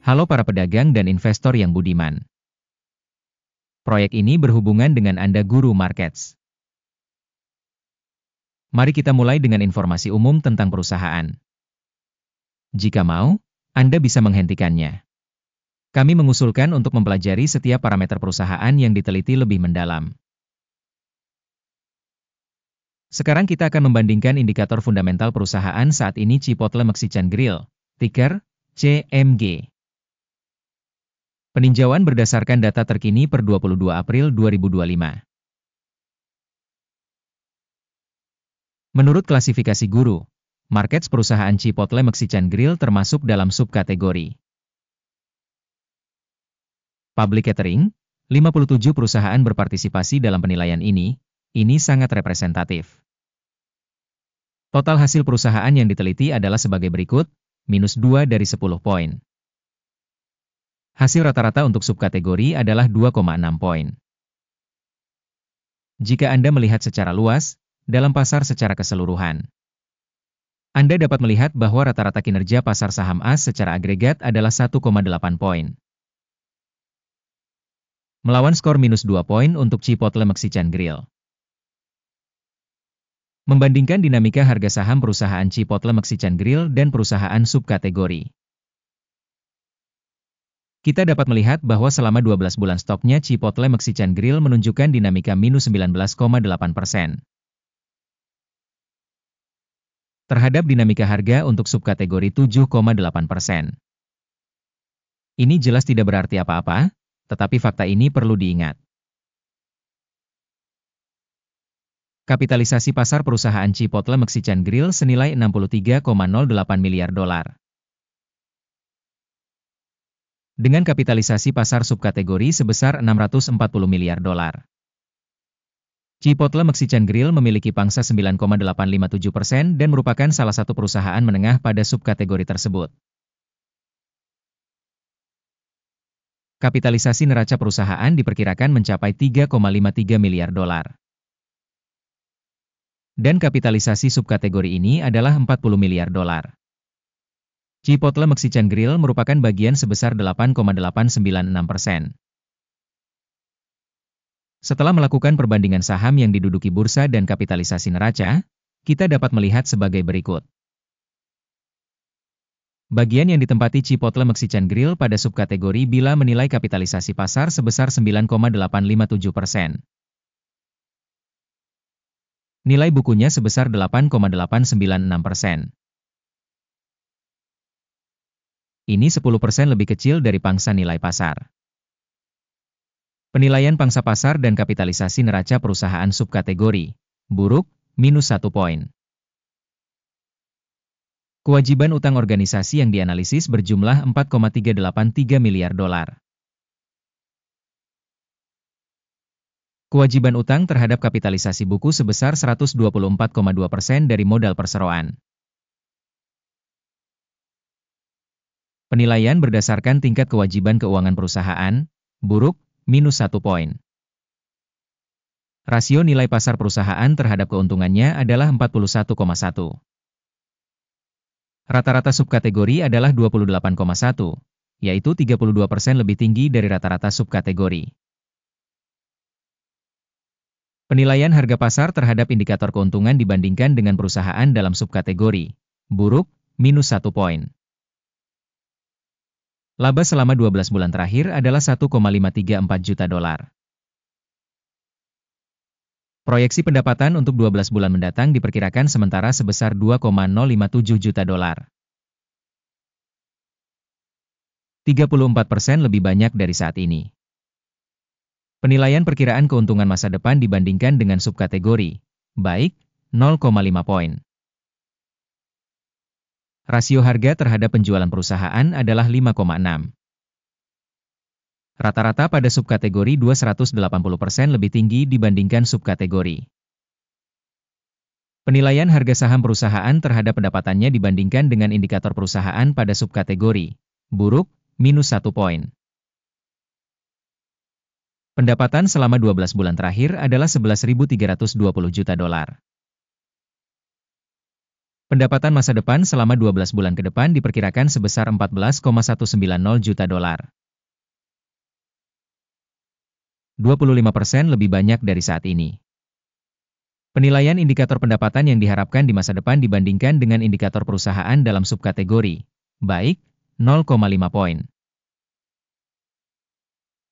Halo para pedagang dan investor yang budiman. Proyek ini berhubungan dengan Anda Guru Markets. Mari kita mulai dengan informasi umum tentang perusahaan. Jika mau, Anda bisa menghentikannya. Kami mengusulkan untuk mempelajari setiap parameter perusahaan yang diteliti lebih mendalam. Sekarang kita akan membandingkan indikator fundamental perusahaan saat ini Chipotle Mexican Grill, ticker CMG. Peninjauan berdasarkan data terkini per 22 April 2025. Menurut klasifikasi Guru Markets, perusahaan Chipotle Mexican Grill termasuk dalam subkategori Public Catering. 57 perusahaan berpartisipasi dalam penilaian ini sangat representatif. Total hasil perusahaan yang diteliti adalah sebagai berikut, -2 dari 10 poin. Hasil rata-rata untuk subkategori adalah 2,6 poin. Jika Anda melihat secara luas, dalam pasar secara keseluruhan, Anda dapat melihat bahwa rata-rata kinerja pasar saham AS secara agregat adalah 1,8 poin. Melawan skor -2 poin untuk Chipotle Mexican Grill. Membandingkan dinamika harga saham perusahaan Chipotle Mexican Grill dan perusahaan subkategori. Kita dapat melihat bahwa selama 12 bulan stoknya Chipotle Mexican Grill menunjukkan dinamika -19,8%. Terhadap dinamika harga untuk subkategori 7,8%. Ini jelas tidak berarti apa-apa, tetapi fakta ini perlu diingat. Kapitalisasi pasar perusahaan Chipotle Mexican Grill senilai $63,08 miliar. Dengan kapitalisasi pasar subkategori sebesar $640 miliar. Chipotle Mexican Grill memiliki pangsa 9,857% dan merupakan salah satu perusahaan menengah pada subkategori tersebut. Kapitalisasi neraca perusahaan diperkirakan mencapai $3,53 miliar. Dan kapitalisasi subkategori ini adalah $40 miliar. Chipotle Mexican Grill merupakan bagian sebesar 8,896%. Setelah melakukan perbandingan saham yang diduduki bursa dan kapitalisasi neraca, kita dapat melihat sebagai berikut. Bagian yang ditempati Chipotle Mexican Grill pada subkategori bila menilai kapitalisasi pasar sebesar 9,857%. Nilai bukunya sebesar 8,896%. Ini 10% lebih kecil dari pangsa nilai pasar. Penilaian pangsa pasar dan kapitalisasi neraca perusahaan subkategori buruk, -1 poin. Kewajiban utang organisasi yang dianalisis berjumlah $4,383 miliar. Kewajiban utang terhadap kapitalisasi buku sebesar 124,2% dari modal perseroan. Penilaian berdasarkan tingkat kewajiban keuangan perusahaan, buruk, -1 poin. Rasio nilai pasar perusahaan terhadap keuntungannya adalah 41,1. Rata-rata subkategori adalah 28,1, yaitu 32% lebih tinggi dari rata-rata subkategori. Penilaian harga pasar terhadap indikator keuntungan dibandingkan dengan perusahaan dalam subkategori buruk, -1 poin. Laba selama 12 bulan terakhir adalah $1,534 juta. Proyeksi pendapatan untuk 12 bulan mendatang diperkirakan sementara sebesar $2,057 juta. 34% lebih banyak dari saat ini. Penilaian perkiraan keuntungan masa depan dibandingkan dengan subkategori baik, 0,5 poin. Rasio harga terhadap penjualan perusahaan adalah 5,6. Rata-rata pada subkategori 280% lebih tinggi dibandingkan subkategori. Penilaian harga saham perusahaan terhadap pendapatannya dibandingkan dengan indikator perusahaan pada subkategori buruk, -1 poin. Pendapatan selama 12 bulan terakhir adalah $11.320 juta. Pendapatan masa depan selama 12 bulan ke depan diperkirakan sebesar 14,190 juta dolar. 25% lebih banyak dari saat ini. Penilaian indikator pendapatan yang diharapkan di masa depan dibandingkan dengan indikator perusahaan dalam subkategori, baik, 0,5 poin.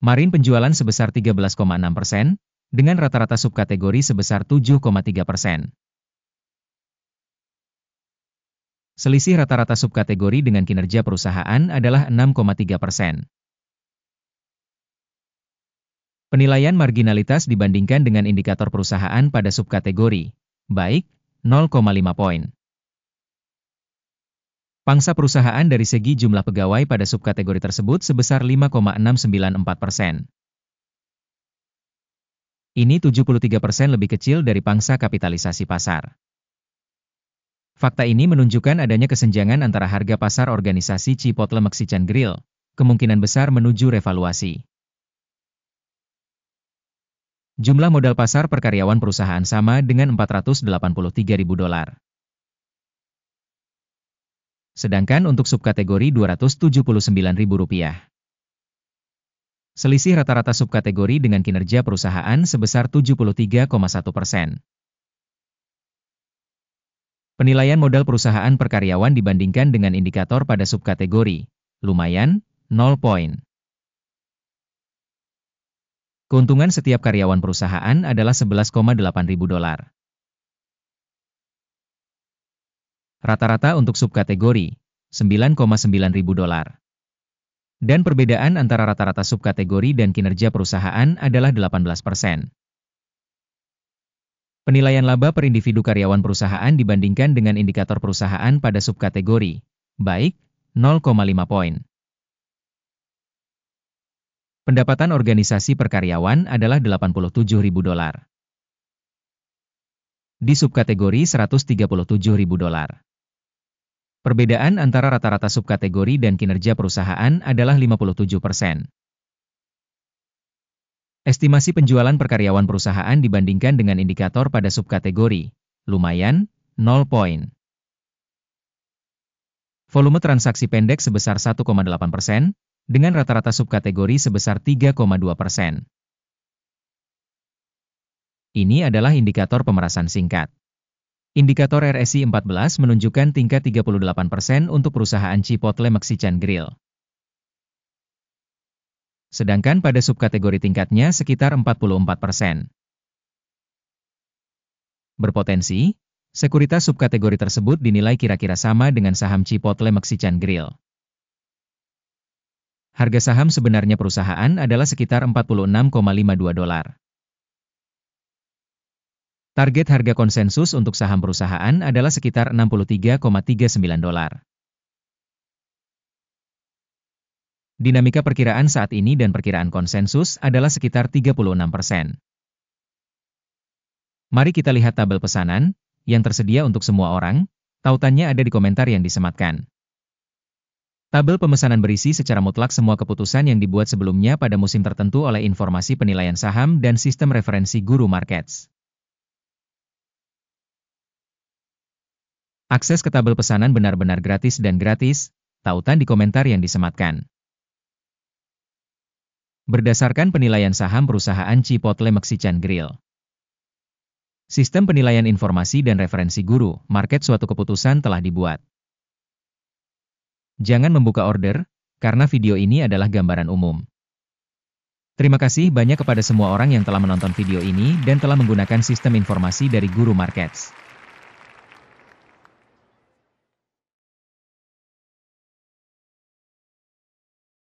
Marine penjualan sebesar 13,6%, dengan rata-rata subkategori sebesar 7,3%. Selisih rata-rata subkategori dengan kinerja perusahaan adalah 6,3%. Penilaian marginalitas dibandingkan dengan indikator perusahaan pada subkategori, baik, 0,5 poin. Pangsa perusahaan dari segi jumlah pegawai pada subkategori tersebut sebesar 5,694%. Ini 73% lebih kecil dari pangsa kapitalisasi pasar. Fakta ini menunjukkan adanya kesenjangan antara harga pasar organisasi Chipotle Mexican Grill, kemungkinan besar menuju revaluasi. Jumlah modal pasar per karyawan perusahaan sama dengan 483.000 dolar. Sedangkan untuk subkategori Rp279.000. Selisih rata-rata subkategori dengan kinerja perusahaan sebesar 73,1%. Penilaian modal perusahaan per karyawan dibandingkan dengan indikator pada subkategori, lumayan, 0 poin. Keuntungan setiap karyawan perusahaan adalah 11,8 ribu dolar. Rata-rata untuk subkategori, 9,9 ribu dolar. Dan perbedaan antara rata-rata subkategori dan kinerja perusahaan adalah 18%. Penilaian laba per individu karyawan perusahaan dibandingkan dengan indikator perusahaan pada subkategori, baik, 0,5 poin. Pendapatan organisasi per karyawan adalah 87.000 dolar. Di subkategori 137.000 dolar. Perbedaan antara rata-rata subkategori dan kinerja perusahaan adalah 57%. Estimasi penjualan per karyawan perusahaan dibandingkan dengan indikator pada subkategori, lumayan, 0 poin. Volume transaksi pendek sebesar 1,8%, dengan rata-rata subkategori sebesar 3,2%. Ini adalah indikator pemerasan singkat. Indikator RSI 14 menunjukkan tingkat 38% untuk perusahaan Chipotle Mexican Grill. Sedangkan pada subkategori tingkatnya sekitar 44%. Berpotensi, sekuritas subkategori tersebut dinilai kira-kira sama dengan saham Chipotle Mexican Grill. Harga saham sebenarnya perusahaan adalah sekitar 46,52 dolar. Target harga konsensus untuk saham perusahaan adalah sekitar 63,39 dolar. Dinamika perkiraan saat ini dan perkiraan konsensus adalah sekitar 36%. Mari kita lihat tabel pesanan, yang tersedia untuk semua orang, tautannya ada di komentar yang disematkan. Tabel pemesanan berisi secara mutlak semua keputusan yang dibuat sebelumnya pada musim tertentu oleh informasi penilaian saham dan sistem referensi Guru Markets. Akses ke tabel pesanan benar-benar gratis dan gratis, tautan di komentar yang disematkan. Berdasarkan penilaian saham perusahaan Chipotle Mexican Grill. Sistem penilaian informasi dan referensi Guru Market suatu keputusan telah dibuat. Jangan membuka order, karena video ini adalah gambaran umum. Terima kasih banyak kepada semua orang yang telah menonton video ini dan telah menggunakan sistem informasi dari Guru Markets.